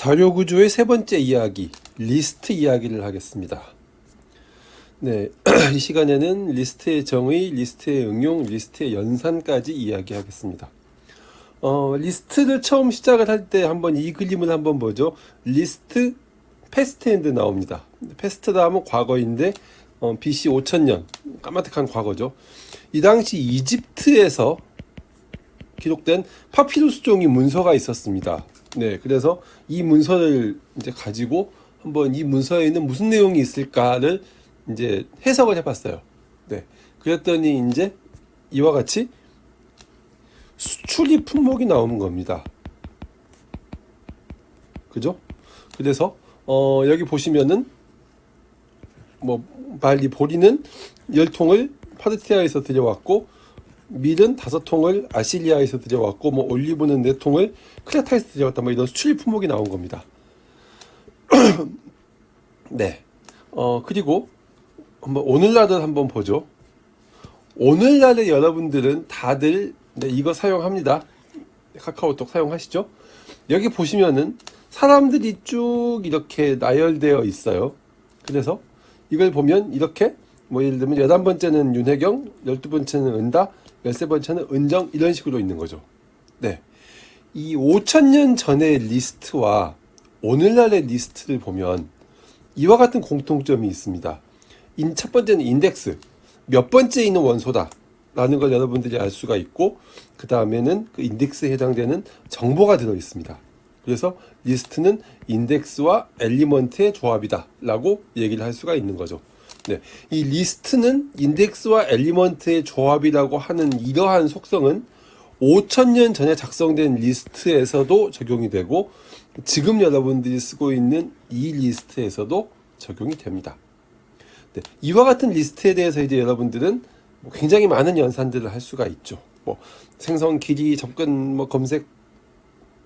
자료 구조의 세 번째 이야기, 리스트 이야기를 하겠습니다. 네, 이 시간에는 리스트의 정의, 리스트의 응용, 리스트의 연산까지 이야기하겠습니다. 리스트를 처음 시작을 할 때 한번 이 그림을 한번 보죠. 리스트 패스트 핸드 나옵니다. 패스트라 하면 과거인데 BC 5000년, 까마득한 과거죠. 이 당시 이집트에서 기록된 파피루스 종이 문서가 있었습니다. 네, 그래서 이 문서를 이제 가지고 한번 이 문서에 있는 무슨 내용이 있을까를 이제 해석을 해봤어요. 네, 그랬더니 이제 이와 같이 수출입 품목이 나오는 겁니다. 그죠? 그래서 여기 보시면은 보리는 10통을 파르티아에서 들여왔고, 밀은 5통을 아시리아에서 들여왔고, 올리브는 4통을 크레타에서 들여왔다, 이런 수출입 품목이 나온 겁니다. 네. 그리고 오늘날을 한번 보죠. 오늘날의 여러분들은 다들 이거 사용합니다. 카카오톡 사용하시죠? 여기 보시면은 사람들이 쭉 이렇게 나열되어 있어요. 그래서 이걸 보면 이렇게 예를 들면 11번째는 윤혜경, 12번째는 은다, 13번째는 은정, 이런 식으로 있는 거죠. 네. 이 5000년 전의 리스트와 오늘날의 리스트를 보면 이와 같은 공통점이 있습니다. 첫 번째는 인덱스, 몇 번째 있는 원소다 라는 걸 여러분들이 알 수가 있고, 그 다음에는 그 인덱스에 해당되는 정보가 들어 있습니다. 그래서 리스트는 인덱스와 엘리먼트의 조합이다 라고 얘기를 할 수가 있는 거죠. 네, 이 리스트는 인덱스와 엘리먼트의 조합이라고 하는 이러한 속성은 5000년 전에 작성된 리스트에서도 적용이 되고, 지금 여러분들이 쓰고 있는 이 리스트에서도 적용이 됩니다. 네, 이와 같은 리스트에 대해서 이제 여러분들은 굉장히 많은 연산들을 할 수가 있죠. 생성, 길이, 접근, 검색,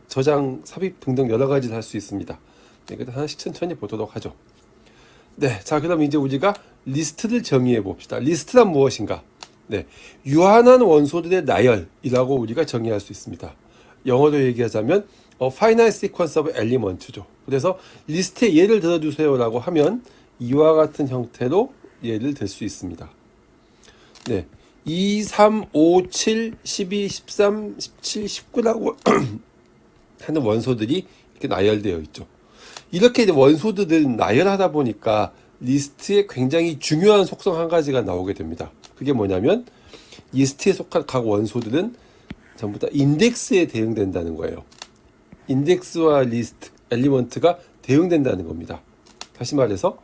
저장, 삽입 등등 여러 가지를 할 수 있습니다. 네, 그래서 하나씩 천천히 보도록 하죠. 네, 자, 그럼 이제 우리가 리스트를 정의해 봅시다. 리스트란 무엇인가? 네, 유한한 원소들의 나열이라고 우리가 정의할 수 있습니다. 영어로 얘기하자면 finite sequence of elements죠. 그래서 리스트에 예를 들어주세요라고 하면 이와 같은 형태로 예를 들 수 있습니다. 네, 2, 3, 5, 7, 12, 13, 17, 19라고 하는 원소들이 이렇게 나열되어 있죠. 이렇게 원소들을 나열하다 보니까 리스트에 굉장히 중요한 속성 한 가지가 나오게 됩니다. 그게 뭐냐면 리스트에 속한 각 원소들은 전부 다 인덱스에 대응된다는 거예요. 인덱스와 리스트, 엘리먼트가 대응된다는 겁니다. 다시 말해서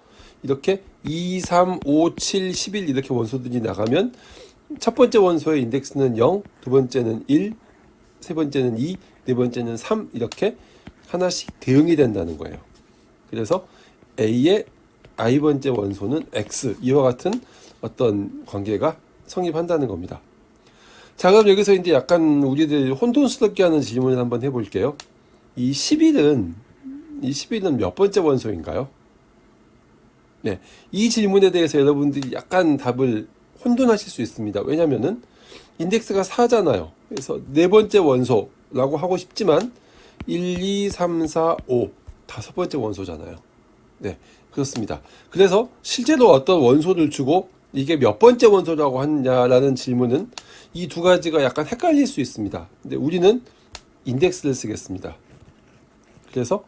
이렇게 2, 3, 5, 7, 11 이렇게 원소들이 나가면 첫 번째 원소의 인덱스는 0, 두 번째는 1, 세 번째는 2, 네 번째는 3 이렇게 하나씩 대응이 된다는 거예요. 그래서 A의 i번째 원소는 X, 이와 같은 어떤 관계가 성립한다는 겁니다. 자, 그럼 여기서 이제 약간 우리들 혼돈스럽게 하는 질문을 한번 해볼게요. 이 11은 몇 번째 원소인가요? 네, 이 질문에 대해서 여러분들이 약간 답을 혼돈하실 수 있습니다. 왜냐면은 인덱스가 4잖아요. 그래서 네 번째 원소라고 하고 싶지만 1, 2, 3, 4, 5 다섯 번째 원소잖아요. 네, 그렇습니다. 그래서 실제로 어떤 원소를 주고 이게 몇 번째 원소라고 하느냐라는 질문은 이 두 가지가 약간 헷갈릴 수 있습니다. 근데 우리는 인덱스를 쓰겠습니다. 그래서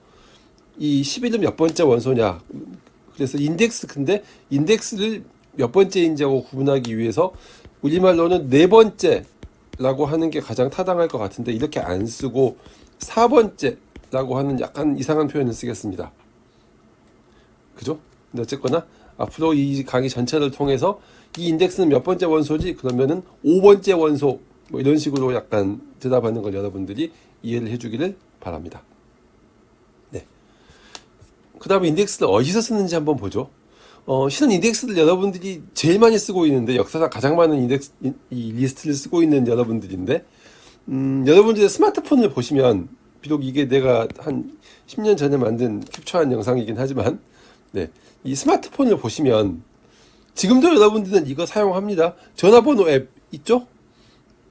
이 11은 몇 번째 원소냐? 그래서 근데 인덱스를 몇 번째인지하고 구분하기 위해서 우리말로는 네 번째라고 하는 게 가장 타당할 것 같은데, 이렇게 안 쓰고 4번째라고 하는 약간 이상한 표현을 쓰겠습니다. 그죠? 근데 어쨌거나 앞으로 이 강의 전체를 통해서 이 인덱스는 몇 번째 원소지? 그러면은 5번째 원소, 이런 식으로 약간 대답하는 걸 여러분들이 이해를 해주기를 바랍니다. 네. 그 다음에 인덱스를 어디서 쓰는지 한번 보죠. 실은 인덱스를 여러분들이 제일 많이 쓰고 있는데, 역사상 가장 많은 이 리스트를 쓰고 있는 여러분들인데, 여러분들의 스마트폰을 보시면, 비록 이게 내가 한 10년 전에 만든 캡처한 영상이긴 하지만, 네, 이 스마트폰을 보시면 지금도 여러분들은 이거 사용합니다. 전화번호 앱 있죠?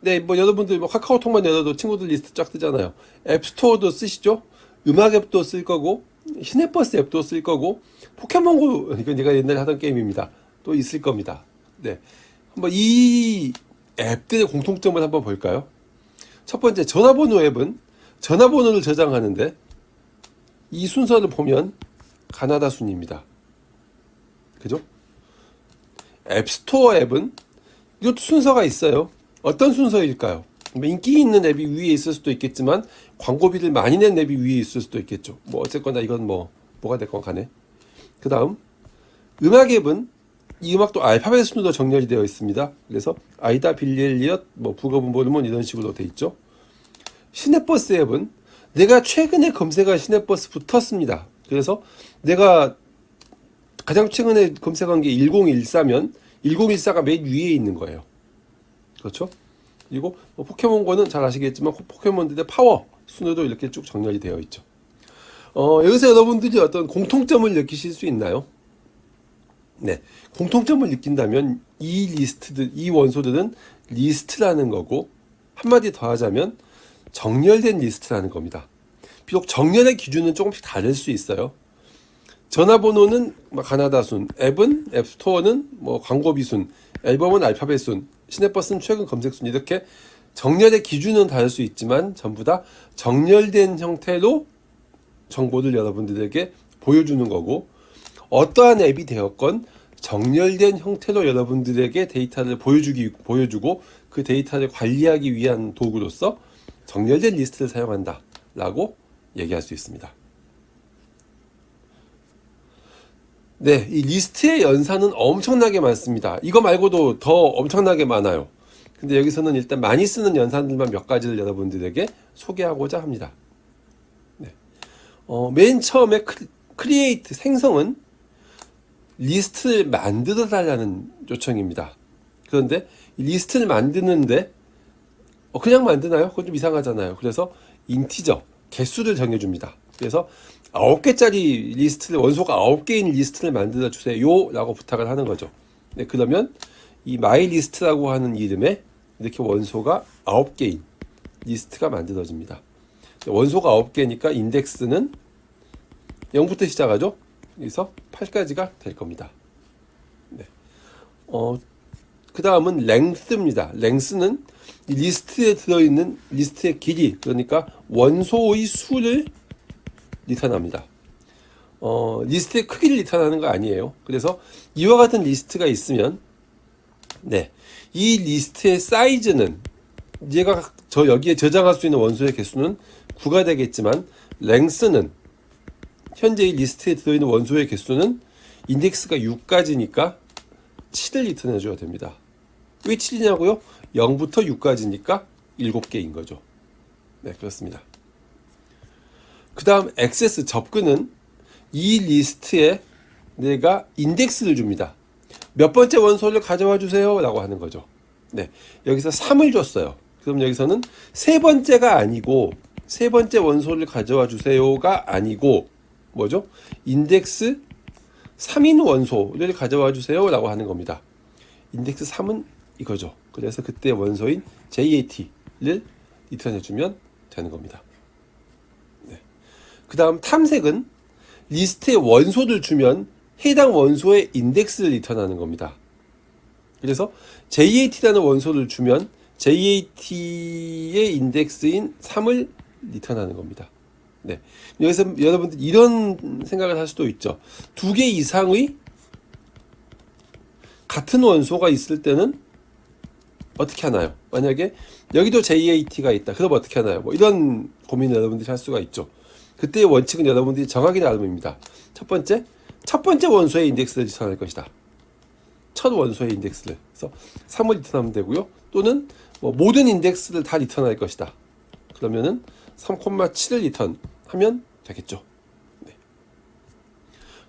네, 여러분들 카카오톡만 열어도 친구들 리스트 쫙 뜨잖아요. 앱스토어도 쓰시죠? 음악 앱도 쓸 거고 시내버스 앱도 쓸 거고 포켓몬고 이건 제가 옛날에 하던 게임입니다. 또 있을 겁니다. 네, 한번 이 앱들의 공통점을 한번 볼까요? 첫 번째 전화번호 앱은 전화번호를 저장하는데 이 순서를 보면 가나다 순입니다. 그죠? 앱스토어 앱은 이것도 순서가 있어요. 어떤 순서일까요? 인기 있는 앱이 위에 있을 수도 있겠지만 광고비를 많이 낸 앱이 위에 있을 수도 있겠죠. 뭐 어쨌거나 이건 뭐가 됐건 간에. 그 다음 음악 앱은 이 음악도 알파벳 순으로 정렬이 되어 있습니다. 그래서 아이다, 빌리 엘리엇, 부거브 모르몬 이런 식으로 돼 있죠. 시내버스 앱은 내가 최근에 검색한 시내버스 붙었습니다. 그래서 내가 가장 최근에 검색한 게 1014면 1014가 맨 위에 있는 거예요. 그렇죠? 그리고 포켓몬고는 잘 아시겠지만 포켓몬들의 파워 순으로 이렇게 쭉 정렬이 되어 있죠. 여기서 여러분들이 어떤 공통점을 느끼실 수 있나요? 네, 공통점을 느낀다면 이 리스트들, 이 원소들은 리스트라는 거고 한마디 더 하자면 정렬된 리스트라는 겁니다. 비록 정렬의 기준은 조금씩 다를 수 있어요. 전화번호는 가나다 순, 앱은 앱스토어는 광고비 순, 앨범은 알파벳 순, 시내버스는 최근 검색 순 이렇게 정렬의 기준은 다를 수 있지만 전부 다 정렬된 형태로 정보를 여러분들에게 보여주는 거고 어떠한 앱이 되었건 정렬된 형태로 여러분들에게 데이터를 보여주고 그 데이터를 관리하기 위한 도구로서 정렬된 리스트를 사용한다 라고 얘기할 수 있습니다. 네, 이 리스트의 연산은 엄청나게 많습니다. 이거 말고도 더 엄청나게 많아요. 근데 여기서는 일단 많이 쓰는 연산들만 몇 가지를 여러분들에게 소개하고자 합니다. 네. 맨 처음에 크리에이트 생성은 리스트를 만들어 달라는 요청입니다. 그런데 이 리스트를 만드는데 그냥 만드나요? 그건 좀 이상하잖아요. 그래서 인티저, 개수를 정해줍니다. 그래서 9개짜리 리스트를, 원소가 9개인 리스트를 만들어 주세요 라고 부탁을 하는 거죠. 네, 그러면 이 마이 리스트라고 하는 이름에 이렇게 원소가 9개인 리스트가 만들어집니다. 원소가 9개니까 인덱스는 0부터 시작하죠. 그래서 8까지가 될 겁니다. 네. 그 다음은 랭스입니다. 랭스는 이 리스트에 들어있는 리스트의 길이, 그러니까 원소의 수를 리턴합니다. 리스트의 크기를 리턴하는 거 아니에요. 그래서 이와 같은 리스트가 있으면 네, 이 리스트의 사이즈는 얘가 여기에 저장할 수 있는 원소의 개수는 9가 되겠지만 랭스는 현재 이 리스트에 들어있는 원소의 개수는 인덱스가 6까지니까 7을 리턴해 줘야 됩니다. 왜 7이냐고요? 0부터 6까지니까 7개인 거죠. 네, 그렇습니다. 그 다음 액세스 접근은 이 리스트에 내가 인덱스를 줍니다. 몇 번째 원소를 가져와 주세요 라고 하는 거죠. 네, 여기서 3을 줬어요. 그럼 여기서는 세 번째가 아니고 세 번째 원소를 가져와 주세요가 아니고 뭐죠? 인덱스 3인 원소를 가져와 주세요 라고 하는 겁니다. 인덱스 3은 이거죠. 그래서 그때 원소인 JAT를 리턴해주면 되는 겁니다. 네. 그 다음 탐색은 리스트에 원소를 주면 해당 원소의 인덱스를 리턴하는 겁니다. 그래서 JAT라는 원소를 주면 JAT의 인덱스인 3을 리턴하는 겁니다. 네. 여기서 여러분들 이런 생각을 할 수도 있죠. 2개 이상의 같은 원소가 있을 때는 어떻게 하나요? 만약에 여기도 JAT가 있다. 그럼 어떻게 하나요? 이런 고민을 여러분들이 할 수가 있죠. 그때의 원칙은 여러분들이 정하기 나름입니다. 첫 번째 원소의 인덱스를 리턴할 것이다. 첫 원소의 인덱스를. 그래서 3을 리턴하면 되고요. 또는 모든 인덱스를 다 리턴할 것이다. 그러면은 3,7을 리턴하면 되겠죠. 네.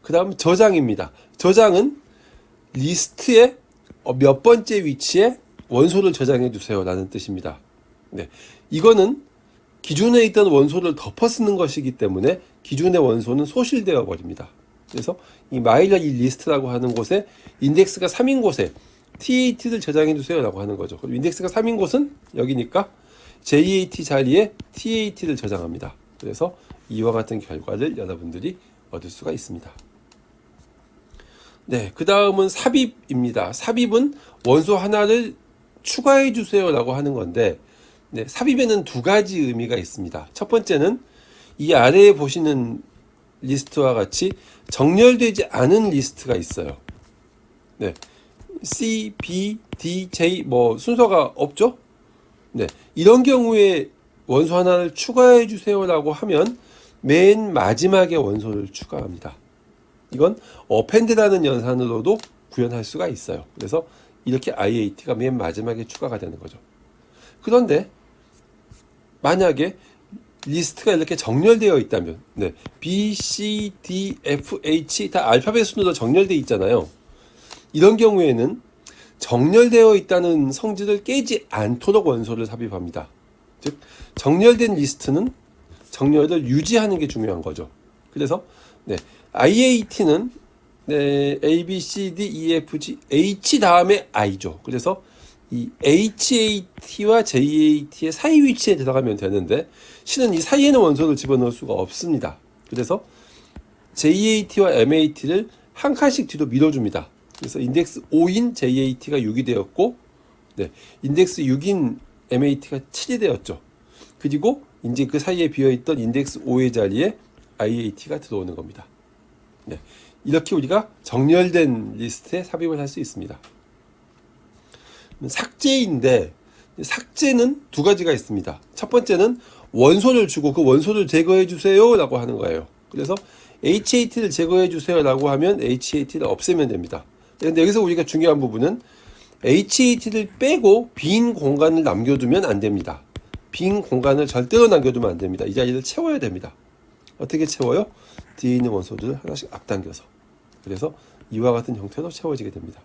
그 다음 저장입니다. 저장은 리스트의 몇 번째 위치에 원소를 저장해 주세요 라는 뜻입니다. 네. 이거는 기존에 있던 원소를 덮어 쓰는 것이기 때문에 기존의 원소는 소실되어 버립니다. 그래서 이 마일러 이 리스트라고 하는 곳에 인덱스가 3인 곳에 TAT를 저장해 주세요 라고 하는 거죠. 그럼 인덱스가 3인 곳은 여기니까 JAT 자리에 TAT를 저장합니다. 그래서 이와 같은 결과를 여러분들이 얻을 수가 있습니다. 네, 그 다음은 삽입입니다. 삽입은 원소 하나를 추가해 주세요 라고 하는 건데, 네, 삽입에는 두 가지 의미가 있습니다. 첫 번째는 이 아래에 보시는 리스트와 같이 정렬되지 않은 리스트가 있어요. 네, C, B, D, J 뭐 순서가 없죠? 네, 이런 경우에 원소 하나를 추가해 주세요 라고 하면 맨 마지막에 원소를 추가합니다. 이건 append라는 연산으로도 구현할 수가 있어요. 그래서 이렇게 IAT가 맨 마지막에 추가가 되는 거죠. 그런데 만약에 리스트가 이렇게 정렬되어 있다면, 네, B, C, D, F, H 다 알파벳 순으로 정렬되어 있잖아요. 이런 경우에는 정렬되어 있다는 성질을 깨지 않도록 원소를 삽입합니다. 즉 정렬된 리스트는 정렬을 유지하는 게 중요한 거죠. 그래서 네, IAT는 네, A, B, C, D, E, F, G, H 다음에 I죠. 그래서 이 HAT와 JAT의 사이 위치에 들어가면 되는데 실은 이 사이에는 원소를 집어넣을 수가 없습니다. 그래서 JAT와 MAT를 한 칸씩 뒤로 밀어줍니다. 그래서 인덱스 5인 JAT가 6이 되었고, 네, 인덱스 6인 MAT가 7이 되었죠. 그리고 이제 그 사이에 비어있던 인덱스 5의 자리에 IAT가 들어오는 겁니다. 네, 이렇게 우리가 정렬된 리스트에 삽입을 할 수 있습니다. 삭제인데 삭제는 두 가지가 있습니다. 첫 번째는 원소를 주고 그 원소를 제거해 주세요 라고 하는 거예요. 그래서 HAT를 제거해 주세요 라고 하면 HAT를 없애면 됩니다. 그런데 여기서 우리가 중요한 부분은 HAT를 빼고 빈 공간을 남겨두면 안 됩니다. 빈 공간을 절대로 남겨두면 안 됩니다. 이 자리를 채워야 됩니다. 어떻게 채워요? 뒤에 있는 원소들을 하나씩 앞당겨서. 그래서 이와 같은 형태로 채워지게 됩니다.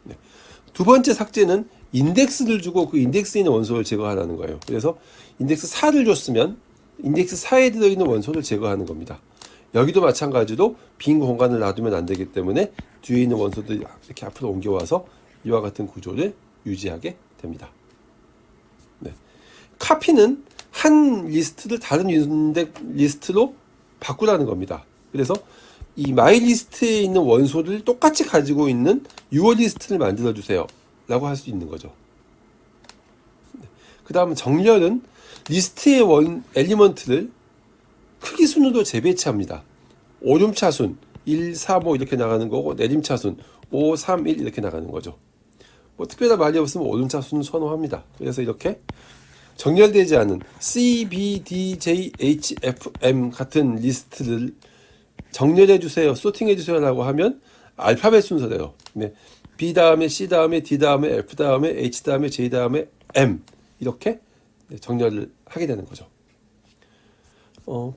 네. 두 번째 삭제는 인덱스를 주고 그 인덱스에 있는 원소를 제거하라는 거예요. 그래서 인덱스 4를 줬으면 인덱스 4에 들어있는 원소를 제거하는 겁니다. 여기도 마찬가지로 빈 공간을 놔두면 안 되기 때문에 뒤에 있는 원소들이 이렇게 앞으로 옮겨와서 이와 같은 구조를 유지하게 됩니다. 네. 카피는 한 리스트를 다른 리스트로 바꾸라는 겁니다. 그래서 이 마이 리스트에 있는 원소를 똑같이 가지고 있는 유어 리스트를 만들어 주세요 라고 할 수 있는 거죠. 그 다음 정렬은 리스트의 엘리먼트를 크기 순으로 재배치합니다. 오름차순 1, 4, 5 이렇게 나가는 거고 내림차순 5, 3, 1 이렇게 나가는 거죠. 뭐 특별한 말이 없으면 오름차순을 선호합니다. 그래서 이렇게 정렬되지 않은 C, B, D, J, H, F, M 같은 리스트를 정렬해 주세요, 소팅해 주세요 라고 하면 알파벳 순서대로, 네, B 다음에 C 다음에 D 다음에 F 다음에 H 다음에 J 다음에 M 이렇게 정렬을 하게 되는 거죠.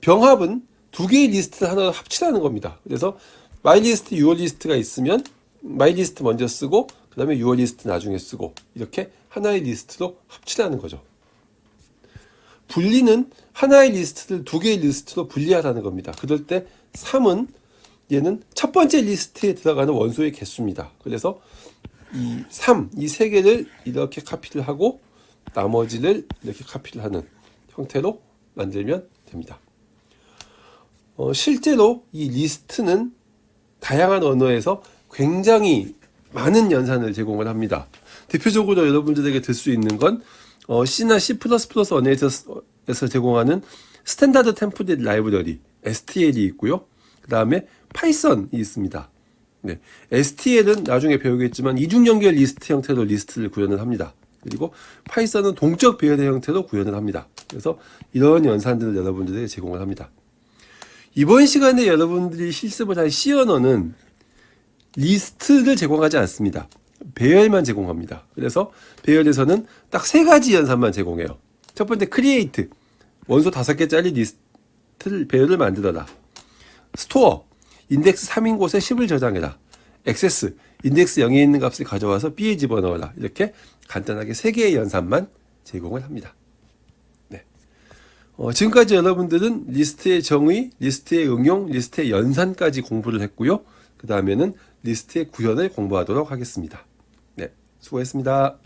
병합은 두 개의 리스트를 하나로 합치라는 겁니다. 그래서 마이 리스트, 유어 리스트가 있으면 마이 리스트 먼저 쓰고 그 다음에 유어 리스트 나중에 쓰고 이렇게 하나의 리스트로 합치라는 거죠. 분리는 하나의 리스트를 두 개의 리스트로 분리하라는 겁니다. 그럴 때 3은 얘는 첫 번째 리스트에 들어가는 원소의 개수입니다. 그래서 이 3, 이 세 개를 이렇게 카피를 하고 나머지를 이렇게 카피를 하는 형태로 만들면 됩니다. 실제로 이 리스트는 다양한 언어에서 굉장히 많은 연산을 제공을 합니다. 대표적으로 여러분들에게 들 수 있는 건 C나 C++ 언어에서 제공하는 스탠다드 템플릿 라이브러리 STL이 있고요. 그 다음에 파이썬이 있습니다. 네, STL은 나중에 배우겠지만 이중 연결 리스트 형태로 리스트를 구현을 합니다. 그리고 파이썬은 동적 배열의 형태로 구현을 합니다. 그래서 이런 연산들을 여러분들에게 제공을 합니다. 이번 시간에 여러분들이 실습을 할 C 언어는 리스트를 제공하지 않습니다. 배열만 제공합니다. 그래서 배열에서는 딱 세 가지 연산만 제공해요. 첫 번째 create, 원소 5개짜리 리스트를 배열을 만들어라. 스토어, 인덱스 3인 곳에 10을 저장해라. 액세스, 인덱스 0에 있는 값을 가져와서 B에 집어넣어라. 이렇게 간단하게 3개의 연산만 제공을 합니다. 네. 지금까지 여러분들은 리스트의 정의, 리스트의 응용, 리스트의 연산까지 공부를 했고요. 그 다음에는 리스트의 구현을 공부하도록 하겠습니다. 네, 수고했습니다.